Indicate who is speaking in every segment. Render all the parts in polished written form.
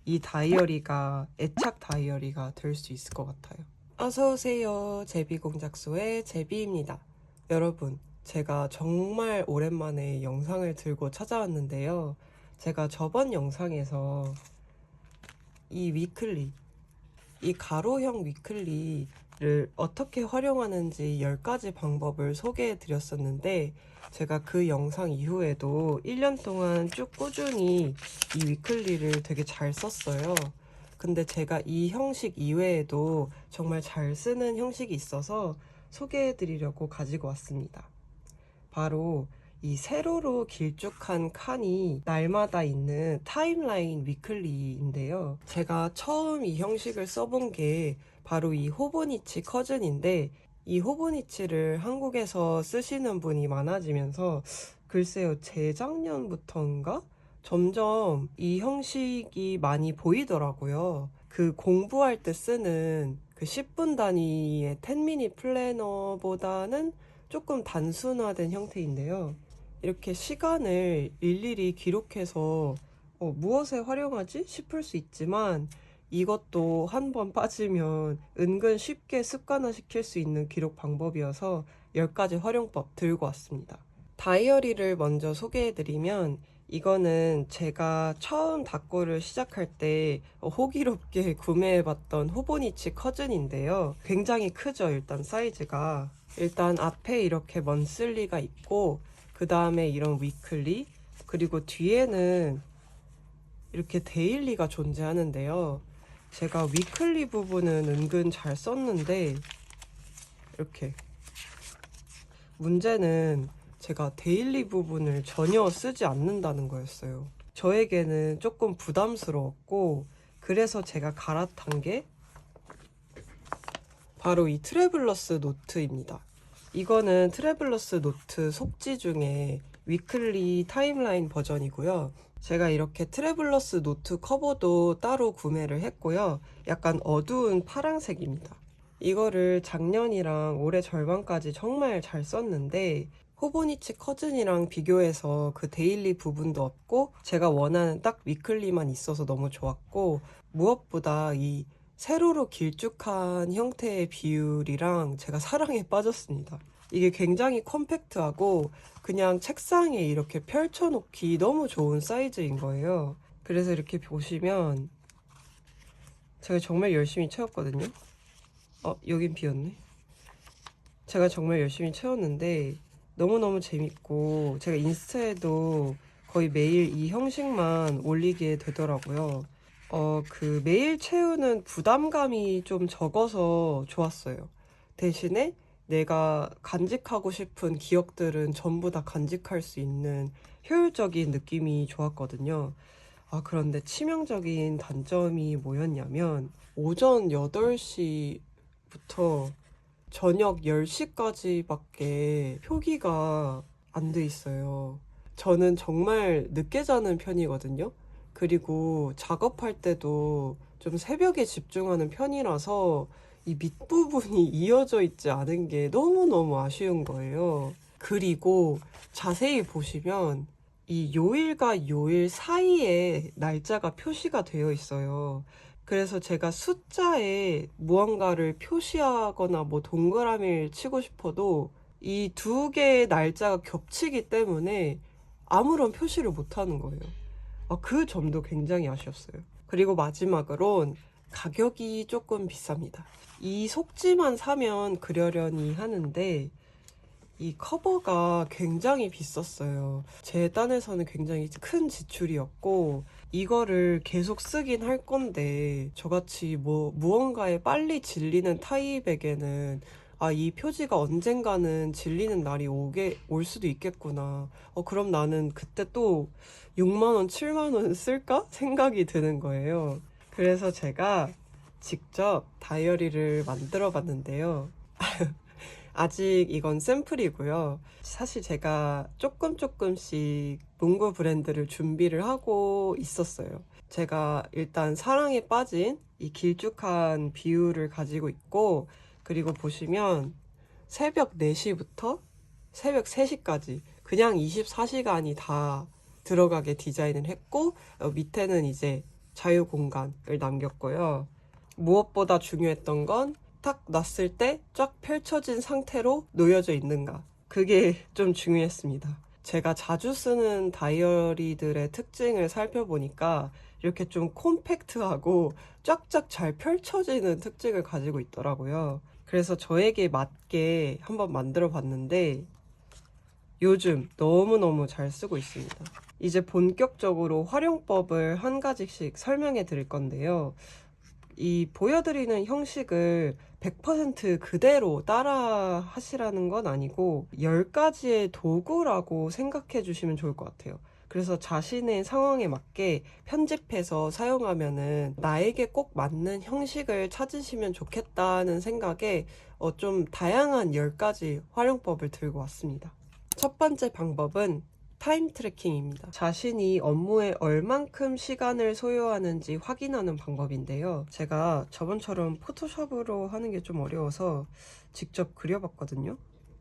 Speaker 1: 이 다이어리가 애착 다이어리가 될 수 있을 것 같아요. 어서오세요. 제비공작소의 제비입니다. 여러분, 제가 정말 오랜만에 영상을 들고 찾아왔는데요. 제가 저번 영상에서 이 위클리, 이 가로형 위클리를 어떻게 활용하는지 10가지 방법을 소개해 드렸었는데, 제가 그 영상 이후에도 1년 동안 쭉 꾸준히 이 위클리를 되게 잘 썼어요. 근데 제가 이 형식 이외에도 정말 잘 쓰는 형식이 있어서 소개해 드리려고 가지고 왔습니다. 바로 이 세로로 길쭉한 칸이 날마다 있는 타임라인 위클리인데요. 제가 처음 이 형식을 써본 게 바로 이 호보니치 커즌인데, 이 호보니치를 한국에서 쓰시는 분이 많아지면서 글쎄요, 재작년부터인가? 점점 이 형식이 많이 보이더라고요. 그 공부할 때 쓰는 그 10분 단위의 10미닛 플래너보다는 조금 단순화된 형태인데요. 이렇게 시간을 일일이 기록해서 무엇에 활용하지 싶을 수 있지만, 이것도 한 번 빠지면 은근 쉽게 습관화시킬 수 있는 기록 방법이어서 10가지 활용법 들고 왔습니다. 다이어리를 먼저 소개해드리면, 이거는 제가 처음 닦고를 시작할 때 호기롭게 구매해봤던 호보니치 커즌인데요. 굉장히 크죠, 일단 사이즈가. 일단 앞에 이렇게 먼슬리가 있고, 그 다음에 이런 위클리, 그리고 뒤에는 이렇게 데일리가 존재하는데요. 제가 위클리 부분은 은근 잘 썼는데, 이렇게 문제는 제가 데일리 부분을 전혀 쓰지 않는다는 거였어요. 저에게는 조금 부담스러웠고, 그래서 제가 갈아탄 게 바로 이 트래블러스 노트입니다. 이거는 트래블러스 노트 속지 중에 위클리 타임라인 버전이고요. 제가 이렇게 트래블러스 노트 커버도 따로 구매를 했고요. 약간 어두운 파란색입니다. 이거를 작년이랑 올해 절반까지 정말 잘 썼는데, 호보니치 커즌이랑 비교해서 그 데일리 부분도 없고 제가 원하는 딱 위클리만 있어서 너무 좋았고, 무엇보다 이 세로로 길쭉한 형태의 비율이랑 제가 사랑에 빠졌습니다. 이게 굉장히 컴팩트하고 그냥 책상에 이렇게 펼쳐놓기 너무 좋은 사이즈인 거예요. 그래서 이렇게 보시면 제가 정말 열심히 채웠거든요. 여긴 비었네. 제가 정말 열심히 채웠는데 너무너무 재밌고, 제가 인스타에도 거의 매일 이 형식만 올리게 되더라고요. 그 매일 채우는 부담감이 좀 적어서 좋았어요. 대신에 내가 간직하고 싶은 기억들은 전부 다 간직할 수 있는 효율적인 느낌이 좋았거든요. 그런데 치명적인 단점이 뭐였냐면, 오전 8시부터 저녁 10시까지밖에 표기가 안 돼 있어요. 저는 정말 늦게 자는 편이거든요. 그리고 작업할 때도 좀 새벽에 집중하는 편이라서 이 밑부분이 이어져 있지 않은 게 너무너무 아쉬운 거예요. 그리고 자세히 보시면 이 요일과 요일 사이에 날짜가 표시가 되어 있어요. 그래서 제가 숫자에 무언가를 표시하거나 뭐 동그라미를 치고 싶어도 이 두 개의 날짜가 겹치기 때문에 아무런 표시를 못 하는 거예요. 그 점도 굉장히 아쉬웠어요. 그리고 마지막으론 가격이 조금 비쌉니다. 이 속지만 사면 그러려니 하는데 이 커버가 굉장히 비쌌어요. 제 딴에서는 굉장히 큰 지출이었고, 이거를 계속 쓰긴 할 건데 저같이 무언가에 빨리 질리는 타입에게는 이 표지가 언젠가는 질리는 날이 올 수도 있겠구나. 그럼 나는 그때 또 6만원, 7만원 쓸까? 생각이 드는 거예요. 그래서 제가 직접 다이어리를 만들어 봤는데요. 아직 이건 샘플이고요. 사실 제가 조금씩 문구 브랜드를 준비를 하고 있었어요. 제가 일단 사랑에 빠진 이 길쭉한 비율을 가지고 있고, 그리고 보시면 새벽 4시부터 새벽 3시까지 그냥 24시간이 다 들어가게 디자인을 했고, 밑에는 이제 자유 공간을 남겼고요. 무엇보다 중요했던 건 딱 놨을 때 쫙 펼쳐진 상태로 놓여져 있는가. 그게 좀 중요했습니다. 제가 자주 쓰는 다이어리들의 특징을 살펴보니까 이렇게 좀 콤팩트하고 쫙쫙 잘 펼쳐지는 특징을 가지고 있더라고요. 그래서 저에게 맞게 한번 만들어 봤는데 요즘 너무너무 잘 쓰고 있습니다. 이제 본격적으로 활용법을 한 가지씩 설명해 드릴 건데요. 이 보여드리는 형식을 100% 그대로 따라 하시라는 건 아니고 10가지의 도구라고 생각해 주시면 좋을 것 같아요. 그래서 자신의 상황에 맞게 편집해서 사용하면은 나에게 꼭 맞는 형식을 찾으시면 좋겠다는 생각에 좀 다양한 10가지 활용법을 들고 왔습니다. 첫 번째 방법은 타임 트래킹입니다. 자신이 업무에 얼만큼 시간을 소요하는지 확인하는 방법인데요. 제가 저번처럼 포토샵으로 하는 게 좀 어려워서 직접 그려봤거든요.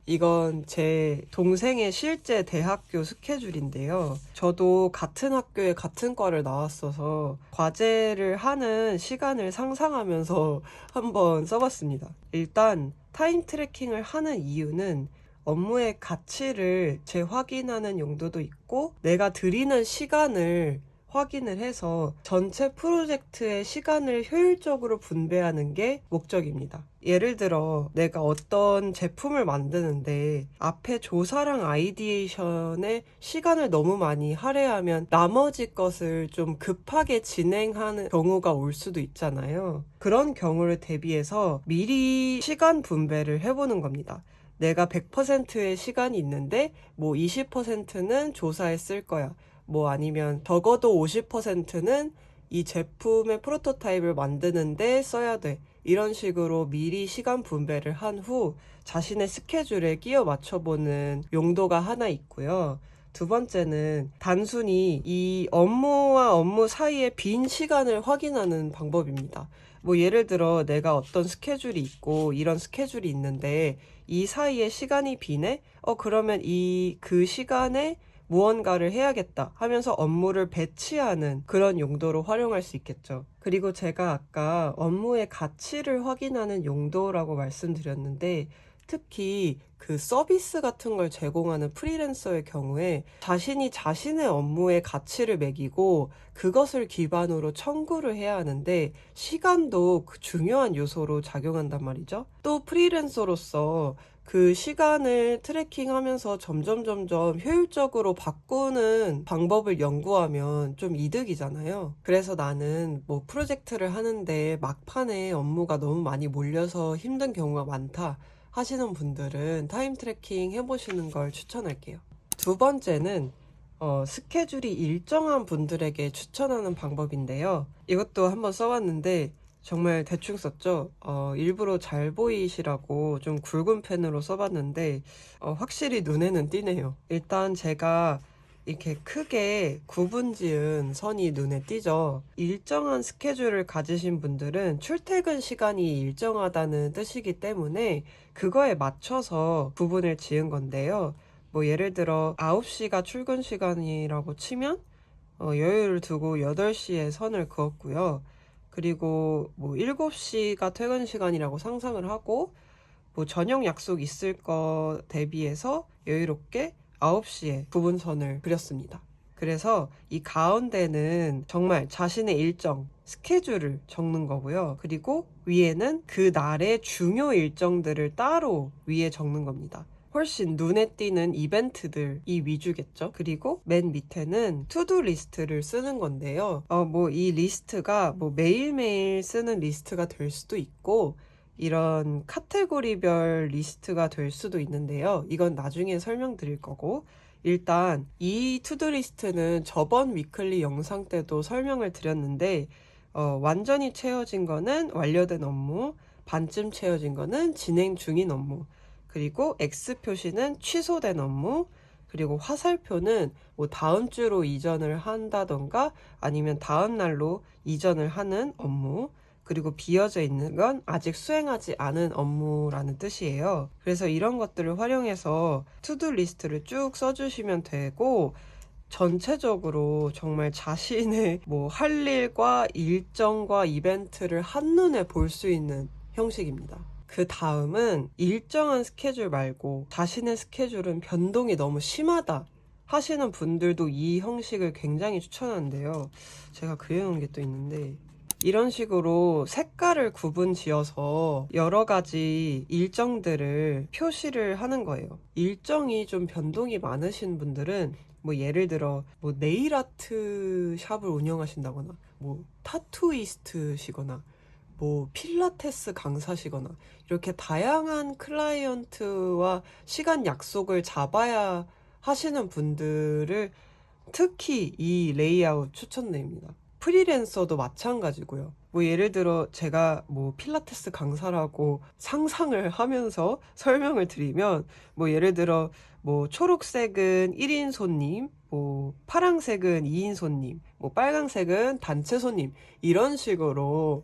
Speaker 1: 이건 제 동생의 실제 대학교 스케줄인데요. 저도 같은 학교에 같은 과를 나왔어서 과제를 하는 시간을 상상하면서 한번 써봤습니다. 일단 타임 트래킹을 하는 이유는 업무의 가치를 재확인하는 용도도 있고 내가 들이는 시간을 확인을 해서 전체 프로젝트의 시간을 효율적으로 분배하는 게 목적입니다. 예를 들어 내가 어떤 제품을 만드는데 앞에 조사랑 아이디에이션에 시간을 너무 많이 할애하면 나머지 것을 좀 급하게 진행하는 경우가 올 수도 있잖아요. 그런 경우를 대비해서 미리 시간 분배를 해보는 겁니다. 내가 100%의 시간이 있는데 뭐 20%는 조사에 쓸 거야. 뭐 아니면 적어도 50%는 이 제품의 프로토타입을 만드는데 써야 돼. 이런 식으로 미리 시간 분배를 한 후 자신의 스케줄에 끼워 맞춰보는 용도가 하나 있고요. 두 번째는 단순히 이 업무와 업무 사이의 빈 시간을 확인하는 방법입니다. 뭐 예를 들어 내가 어떤 스케줄이 있고 이런 스케줄이 있는데 이 사이에 시간이 비네? 그러면 그 시간에 무언가를 해야겠다 하면서 업무를 배치하는 그런 용도로 활용할 수 있겠죠. 그리고 제가 아까 업무의 가치를 확인하는 용도라고 말씀드렸는데 특히 그 서비스 같은 걸 제공하는 프리랜서의 경우에 자신이 자신의 업무의 가치를 매기고 그것을 기반으로 청구를 해야 하는데 시간도 그 중요한 요소로 작용한단 말이죠. 또 프리랜서로서 그 시간을 트래킹하면서 점점 효율적으로 바꾸는 방법을 연구하면 좀 이득이잖아요. 그래서 나는 뭐 프로젝트를 하는데 막판에 업무가 너무 많이 몰려서 힘든 경우가 많다 하시는 분들은 타임 트래킹 해보시는 걸 추천할게요. 두 번째는 스케줄이 일정한 분들에게 추천하는 방법인데요. 이것도 한번 써봤는데 정말 대충 썼죠. 일부러 잘 보이시라고 좀 굵은 펜으로 써봤는데 확실히 눈에는 띄네요. 일단 제가 이렇게 크게 구분 지은 선이 눈에 띄죠. 일정한 스케줄을 가지신 분들은 출퇴근 시간이 일정하다는 뜻이기 때문에 그거에 맞춰서 구분을 지은 건데요. 뭐 예를 들어 9시가 출근 시간이라고 치면 여유를 두고 8시에 선을 그었고요. 그리고 뭐 7시가 퇴근 시간이라고 상상을 하고 뭐 저녁 약속 있을 거 대비해서 여유롭게 9시에 구분선을 그렸습니다. 그래서 이 가운데는 정말 자신의 일정, 스케줄을 적는 거고요. 그리고 위에는 그 날의 중요 일정들을 따로 위에 적는 겁니다. 훨씬 눈에 띄는 이벤트들이 위주겠죠. 그리고 맨 밑에는 투두 리스트를 쓰는 건데요. 뭐 이 리스트가 뭐 매일매일 쓰는 리스트가 될 수도 있고 이런 카테고리별 리스트가 될 수도 있는데요. 이건 나중에 설명드릴 거고 일단 이 투두 리스트는 저번 위클리 영상 때도 설명을 드렸는데 완전히 채워진 거는 완료된 업무, 반쯤 채워진 거는 진행 중인 업무, 그리고 X 표시는 취소된 업무, 그리고 화살표는 뭐 다음 주로 이전을 한다던가 아니면 다음 날로 이전을 하는 업무, 그리고 비어져 있는 건 아직 수행하지 않은 업무라는 뜻이에요. 그래서 이런 것들을 활용해서 투두 리스트를 쭉 써주시면 되고 전체적으로 정말 자신의 뭐 할 일과 일정과 이벤트를 한눈에 볼 수 있는 형식입니다. 그 다음은 일정한 스케줄 말고 자신의 스케줄은 변동이 너무 심하다 하시는 분들도 이 형식을 굉장히 추천하는데요. 제가 그려놓은 게 또 있는데, 이런 식으로 색깔을 구분 지어서 여러 가지 일정들을 표시를 하는 거예요. 일정이 좀 변동이 많으신 분들은 뭐 예를 들어 뭐 네일 아트 샵을 운영하신다거나 뭐 타투이스트시거나 뭐 필라테스 강사시거나 이렇게 다양한 클라이언트와 시간 약속을 잡아야 하시는 분들을 특히 이 레이아웃 추천드립니다. 프리랜서도 마찬가지고요. 뭐 예를 들어 제가 뭐 필라테스 강사라고 상상을 하면서 설명을 드리면, 뭐 예를 들어 뭐 초록색은 1인 손님, 뭐 파랑색은 2인 손님, 뭐 빨강색은 단체 손님, 이런 식으로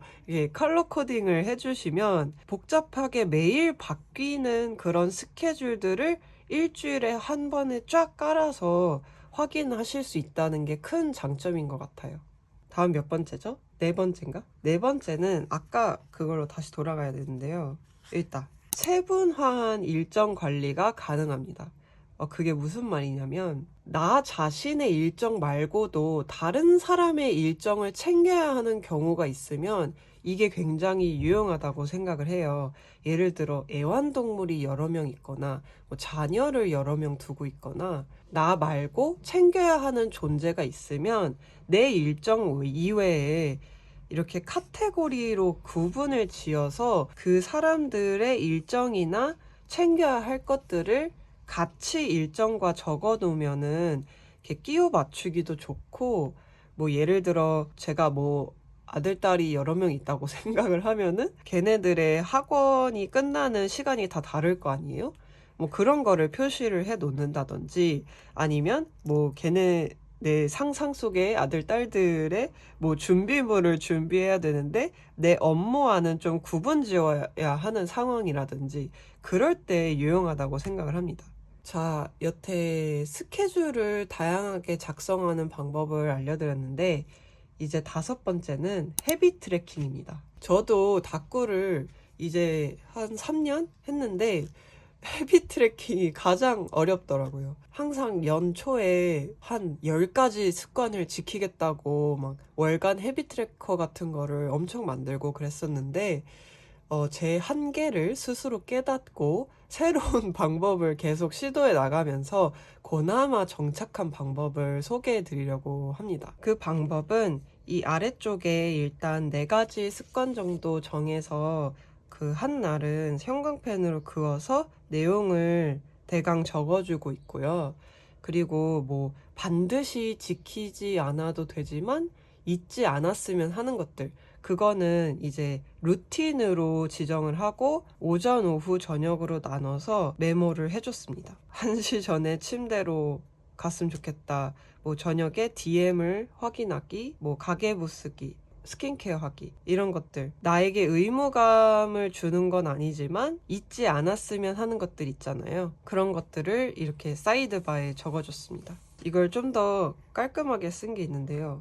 Speaker 1: 컬러 코딩을 해주시면 복잡하게 매일 바뀌는 그런 스케줄들을 일주일에 한 번에 쫙 깔아서 확인하실 수 있다는 게 큰 장점인 것 같아요. 다음 몇 번째죠? 네 번째인가? 네 번째는 아까 그걸로 다시 돌아가야 되는데요. 일단 세분화한 일정 관리가 가능합니다. 그게 무슨 말이냐면, 나 자신의 일정 말고도 다른 사람의 일정을 챙겨야 하는 경우가 있으면 이게 굉장히 유용하다고 생각을 해요. 예를 들어 애완동물이 여러 명 있거나 뭐 자녀를 여러 명 두고 있거나 나 말고 챙겨야 하는 존재가 있으면 내 일정 이외에 이렇게 카테고리로 구분을 지어서 그 사람들의 일정이나 챙겨야 할 것들을 같이 일정과 적어 놓으면은 이렇게 끼워 맞추기도 좋고, 뭐 예를 들어 제가 뭐 아들, 딸이 여러 명 있다고 생각을 하면은 걔네들의 학원이 끝나는 시간이 다 다를 거 아니에요? 뭐 그런 거를 표시를 해 놓는다든지, 아니면 뭐 걔네 내 상상 속의 아들, 딸들의 뭐 준비물을 준비해야 되는데 내 업무와는 좀 구분 지어야 하는 상황이라든지, 그럴 때 유용하다고 생각을 합니다. 자, 여태 스케줄을 다양하게 작성하는 방법을 알려드렸는데, 이제 다섯 번째는 헤비 트래킹입니다. 저도 다꾸를 이제 한 3년 했는데 헤비 트래킹이 가장 어렵더라고요. 항상 연초에 한 10가지 습관을 지키겠다고 막 월간 헤비 트래커 같은 거를 엄청 만들고 그랬었는데, 제 한계를 스스로 깨닫고 새로운 방법을 계속 시도해 나가면서 그나마 정착한 방법을 소개해 드리려고 합니다. 그 방법은 이 아래쪽에 일단 4가지 습관 정도 정해서 그 한 날은 형광펜으로 그어서 내용을 대강 적어주고 있고요. 그리고 뭐 반드시 지키지 않아도 되지만 잊지 않았으면 하는 것들, 그거는 이제 루틴으로 지정을 하고 오전, 오후, 저녁으로 나눠서 메모를 해줬습니다. 1시 전에 침대로 갔으면 좋겠다, 뭐 저녁에 DM을 확인하기, 뭐 가계부 쓰기, 스킨케어 하기, 이런 것들. 나에게 의무감을 주는 건 아니지만 잊지 않았으면 하는 것들 있잖아요. 그런 것들을 이렇게 사이드바에 적어줬습니다. 이걸 좀 더 깔끔하게 쓴 게 있는데요.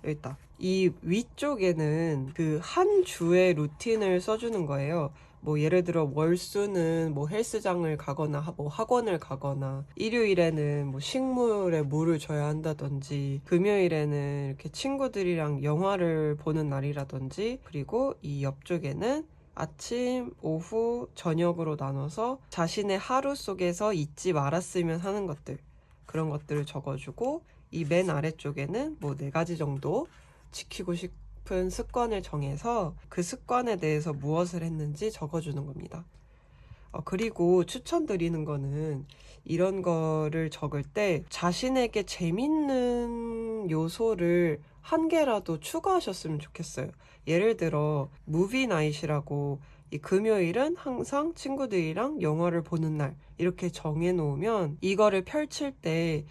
Speaker 1: 일단 이 위쪽에는 그 한 주의 루틴을 써주는 거예요. 뭐 예를 들어 월수는 뭐 헬스장을 가거나 뭐 학원을 가거나, 일요일에는 뭐 식물에 물을 줘야 한다든지, 금요일에는 이렇게 친구들이랑 영화를 보는 날이라든지, 그리고 이 옆쪽에는 아침, 오후, 저녁으로 나눠서 자신의 하루 속에서 잊지 말았으면 하는 것들, 그런 것들을 적어주고, 이 맨 아래쪽에는 뭐 4가지 정도 지키고 싶은 습관을 정해서 그 습관에 대해서 무엇을 했는지 적어주는 겁니다. 그리고 추천드리는 거는, 이런 거를 적을 때 자신에게 재밌는 요소를 한 개라도 추가하셨으면 좋겠어요. 예를 들어 무비 나잇이라고, 이 금요일은 항상 친구들이랑 영화를 보는 날, 이렇게 정해 놓으면 이거를 펼칠 때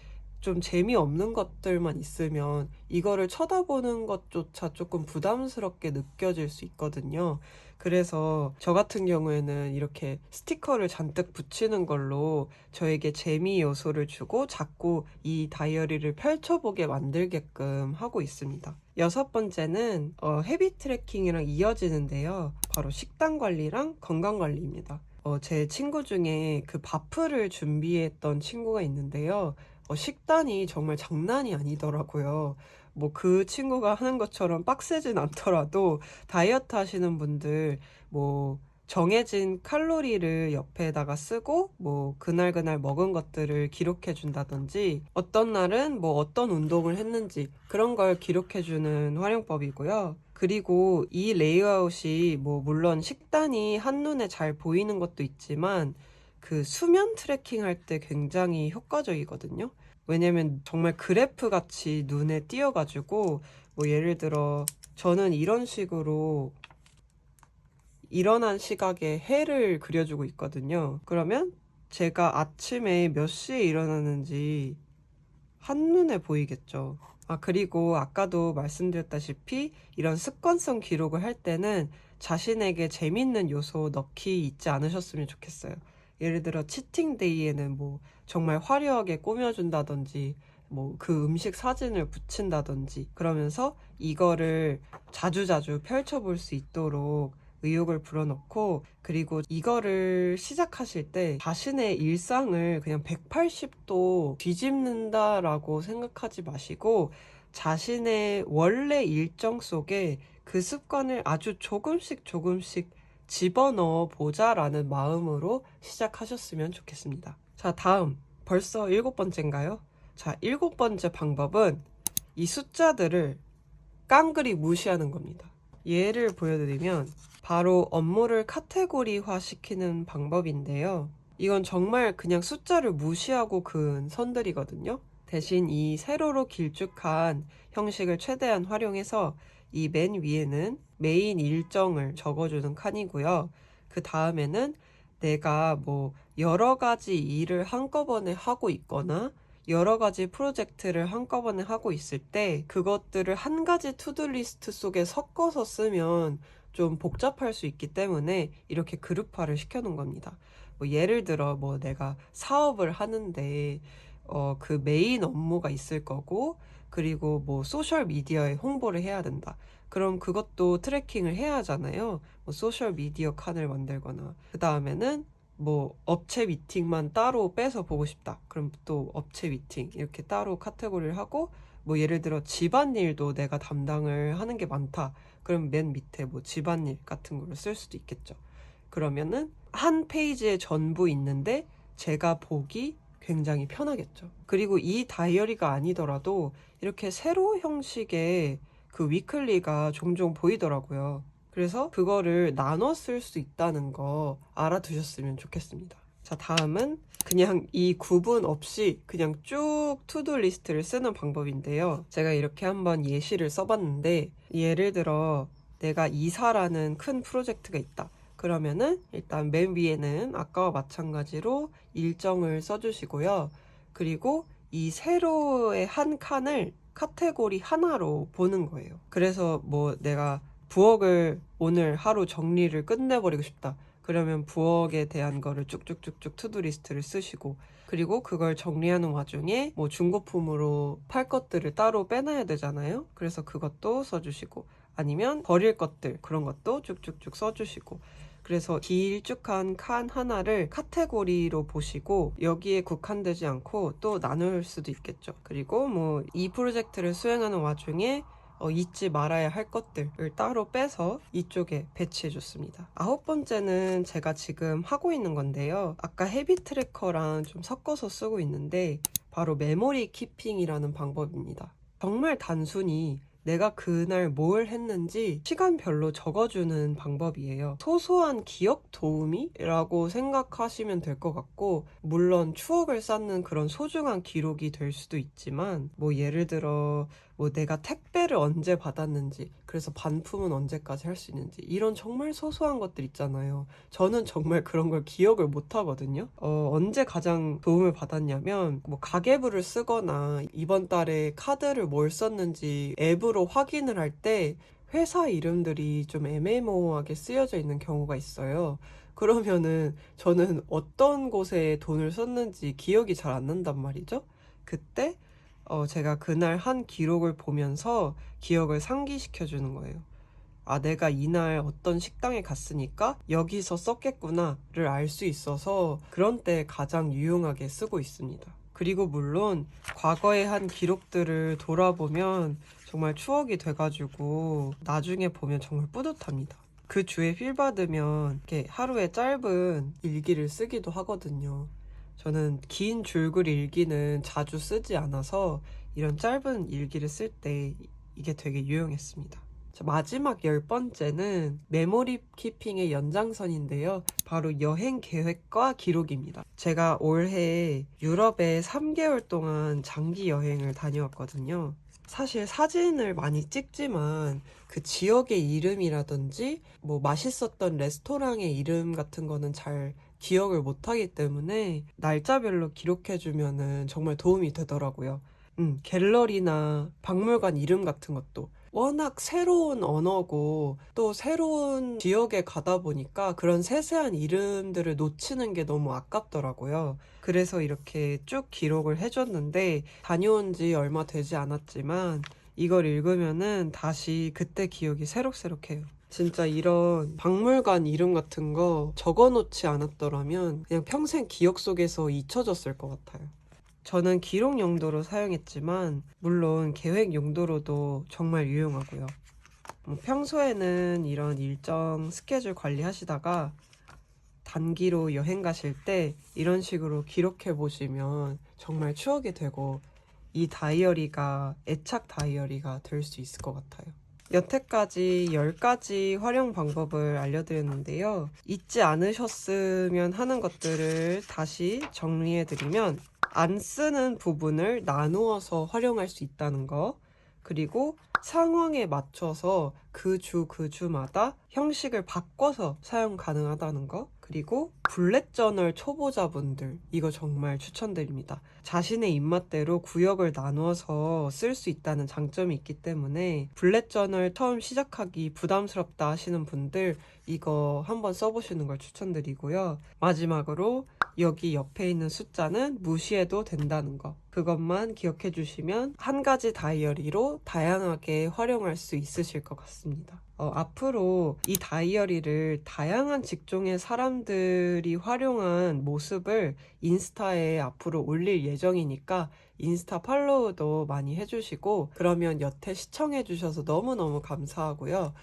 Speaker 1: 좀 재미없는 것들만 있으면 이거를 쳐다보는 것조차 조금 부담스럽게 느껴질 수 있거든요. 그래서 저 같은 경우에는 이렇게 스티커를 잔뜩 붙이는 걸로 저에게 재미 요소를 주고 자꾸 이 다이어리를 펼쳐보게 만들게끔 하고 있습니다. 여섯 번째는 헤비 트래킹이랑 이어지는데요. 바로 식단 관리랑 건강 관리입니다. 제 친구 중에 그 바프를 준비했던 친구가 있는데요. 식단이 정말 장난이 아니더라고요. 뭐 그 친구가 하는 것처럼 빡세진 않더라도 다이어트 하시는 분들 뭐 정해진 칼로리를 옆에다가 쓰고 뭐 그날 먹은 것들을 기록해 준다든지 어떤 날은 뭐 어떤 운동을 했는지 그런 걸 기록해 주는 활용법이고요. 그리고 이 레이아웃이 뭐 물론 식단이 한눈에 잘 보이는 것도 있지만 그 수면 트래킹 할 때 굉장히 효과적이거든요. 왜냐면 정말 그래프 같이 눈에 띄어가지고 뭐 예를 들어 저는 이런 식으로 일어난 시각에 해를 그려주고 있거든요. 그러면 제가 아침에 몇 시에 일어나는지 한눈에 보이겠죠. 그리고 아까도 말씀드렸다시피 이런 습관성 기록을 할 때는 자신에게 재밌는 요소 넣기 잊지 않으셨으면 좋겠어요. 예를 들어 치팅데이에는 뭐 정말 화려하게 꾸며준다든지 뭐 그 음식 사진을 붙인다든지 그러면서 이거를 자주자주 펼쳐볼 수 있도록 의욕을 불어넣고, 그리고 이거를 시작하실 때 자신의 일상을 그냥 180도 뒤집는다라고 생각하지 마시고 자신의 원래 일정 속에 그 습관을 아주 조금씩 집어넣어 보자라는 마음으로 시작하셨으면 좋겠습니다. 자, 다음 벌써 7번째인가요? 자, 7번째 방법은 이 숫자들을 깡그리 무시하는 겁니다. 예를 보여드리면 바로 업무를 카테고리화 시키는 방법인데요. 이건 정말 그냥 숫자를 무시하고 그은 선들이거든요. 대신 이 세로로 길쭉한 형식을 최대한 활용해서 이 맨 위에는 메인 일정을 적어주는 칸이고요. 그 다음에는 내가 뭐 여러 가지 일을 한꺼번에 하고 있거나 여러 가지 프로젝트를 한꺼번에 하고 있을 때 그것들을 한 가지 투두리스트 속에 섞어서 쓰면 좀 복잡할 수 있기 때문에 이렇게 그룹화를 시켜놓은 겁니다. 뭐 예를 들어 뭐 내가 사업을 하는데 그 메인 업무가 있을 거고, 그리고 뭐 소셜 미디어에 홍보를 해야 된다. 그럼 그것도 트래킹을 해야 하잖아요. 뭐 소셜 미디어 칸을 만들거나, 그 다음에는 뭐 업체 미팅만 따로 빼서 보고 싶다. 그럼 또 업체 미팅 이렇게 따로 카테고리를 하고, 뭐 예를 들어 집안일도 내가 담당을 하는 게 많다. 그럼 맨 밑에 뭐 집안일 같은 걸로 쓸 수도 있겠죠. 그러면은 한 페이지에 전부 있는데 제가 보기 굉장히 편하겠죠. 그리고 이 다이어리가 아니더라도 이렇게 세로 형식의 그 위클리가 종종 보이더라고요. 그래서 그거를 나눠 쓸 수 있다는 거 알아두셨으면 좋겠습니다. 자, 다음은 그냥 이 구분 없이 그냥 쭉 투두 리스트를 쓰는 방법인데요. 제가 이렇게 한번 예시를 써봤는데, 예를 들어 내가 이사라는 큰 프로젝트가 있다. 그러면은 일단 맨 위에는 아까와 마찬가지로 일정을 써주시고요. 그리고 이 세로의 한 칸을 카테고리 하나로 보는 거예요. 그래서 뭐 내가 부엌을 오늘 하루 정리를 끝내버리고 싶다. 그러면 부엌에 대한 거를 쭉쭉쭉쭉 투두리스트를 쓰시고, 그리고 그걸 정리하는 와중에 뭐 중고품으로 팔 것들을 따로 빼놔야 되잖아요. 그래서 그것도 써주시고, 아니면 버릴 것들 그런 것도 쭉쭉쭉 써주시고, 그래서 길쭉한 칸 하나를 카테고리로 보시고 여기에 국한되지 않고 또 나눌 수도 있겠죠. 그리고 뭐 이 프로젝트를 수행하는 와중에 잊지 말아야 할 것들을 따로 빼서 이쪽에 배치해 줬습니다. 9번째는 제가 지금 하고 있는 건데요. 아까 헤비 트래커랑 좀 섞어서 쓰고 있는데 바로 메모리 키핑이라는 방법입니다. 정말 단순히 내가 그날 뭘 했는지 시간별로 적어주는 방법이에요. 소소한 기억 도우미라고 생각하시면 될 것 같고, 물론 추억을 쌓는 그런 소중한 기록이 될 수도 있지만, 뭐 예를 들어 뭐 내가 택배를 언제 받았는지, 그래서 반품은 언제까지 할 수 있는지, 이런 정말 소소한 것들 있잖아요. 저는 정말 그런 걸 기억을 못 하거든요. 언제 가장 도움을 받았냐면, 뭐 가계부를 쓰거나 이번 달에 카드를 뭘 썼는지 앱으로 확인을 할 때 회사 이름들이 좀 애매모호하게 쓰여져 있는 경우가 있어요. 그러면은 저는 어떤 곳에 돈을 썼는지 기억이 잘 안 난단 말이죠. 그때 제가 그날 한 기록을 보면서 기억을 상기시켜 주는 거예요. 아, 내가 이날 어떤 식당에 갔으니까 여기서 썼겠구나를 알 수 있어서 그런 때 가장 유용하게 쓰고 있습니다. 그리고 물론 과거에 한 기록들을 돌아보면 정말 추억이 돼가지고 나중에 보면 정말 뿌듯합니다. 그 주에 필 받으면 이렇게 하루에 짧은 일기를 쓰기도 하거든요. 저는 긴 줄글 일기는 자주 쓰지 않아서 이런 짧은 일기를 쓸 때 이게 되게 유용했습니다. 자, 마지막 10번째는 메모리 키핑의 연장선인데요. 바로 여행 계획과 기록입니다. 제가 올해 유럽에 3개월 동안 장기 여행을 다녀왔거든요. 사실 사진을 많이 찍지만 그 지역의 이름이라든지 뭐 맛있었던 레스토랑의 이름 같은 거는 잘 기억을 못하기 때문에 날짜별로 기록해주면은 정말 도움이 되더라고요. 갤러리나 박물관 이름 같은 것도 워낙 새로운 언어고 또 새로운 지역에 가다 보니까 그런 세세한 이름들을 놓치는 게 너무 아깝더라고요. 그래서 이렇게 쭉 기록을 해줬는데 다녀온 지 얼마 되지 않았지만 이걸 읽으면은 다시 그때 기억이 새록새록해요. 진짜 이런 박물관 이름 같은 거 적어놓지 않았더라면 그냥 평생 기억 속에서 잊혀졌을 것 같아요. 저는 기록 용도로 사용했지만 물론 계획 용도로도 정말 유용하고요. 평소에는 이런 일정 스케줄 관리하시다가 단기로 여행 가실 때 이런 식으로 기록해 보시면 정말 추억이 되고 이 다이어리가 애착 다이어리가 될 수 있을 것 같아요. 여태까지 10가지 활용 방법을 알려드렸는데요. 잊지 않으셨으면 하는 것들을 다시 정리해드리면 안 쓰는 부분을 나누어서 활용할 수 있다는 거, 그리고 상황에 맞춰서 그 주마다 형식을 바꿔서 사용 가능하다는 거, 그리고 블렛 저널 초보자분들 이거 정말 추천드립니다. 자신의 입맛대로 구역을 나누어서 쓸 수 있다는 장점이 있기 때문에 블렛 저널 처음 시작하기 부담스럽다 하시는 분들 이거 한번 써보시는 걸 추천드리고요. 마지막으로 여기 옆에 있는 숫자는 무시해도 된다는 거, 그것만 기억해 주시면 한 가지 다이어리로 다양하게 활용할 수 있으실 것 같습니다. 앞으로 이 다이어리를 다양한 직종의 사람들이 활용한 모습을 인스타에 앞으로 올릴 예정이니까 인스타 팔로우도 많이 해주시고, 그러면 여태 시청해 주셔서 너무너무 감사하고요.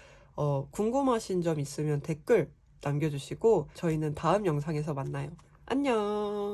Speaker 1: 궁금하신 점 있으면 댓글 남겨주시고 저희는 다음 영상에서 만나요. 안녕.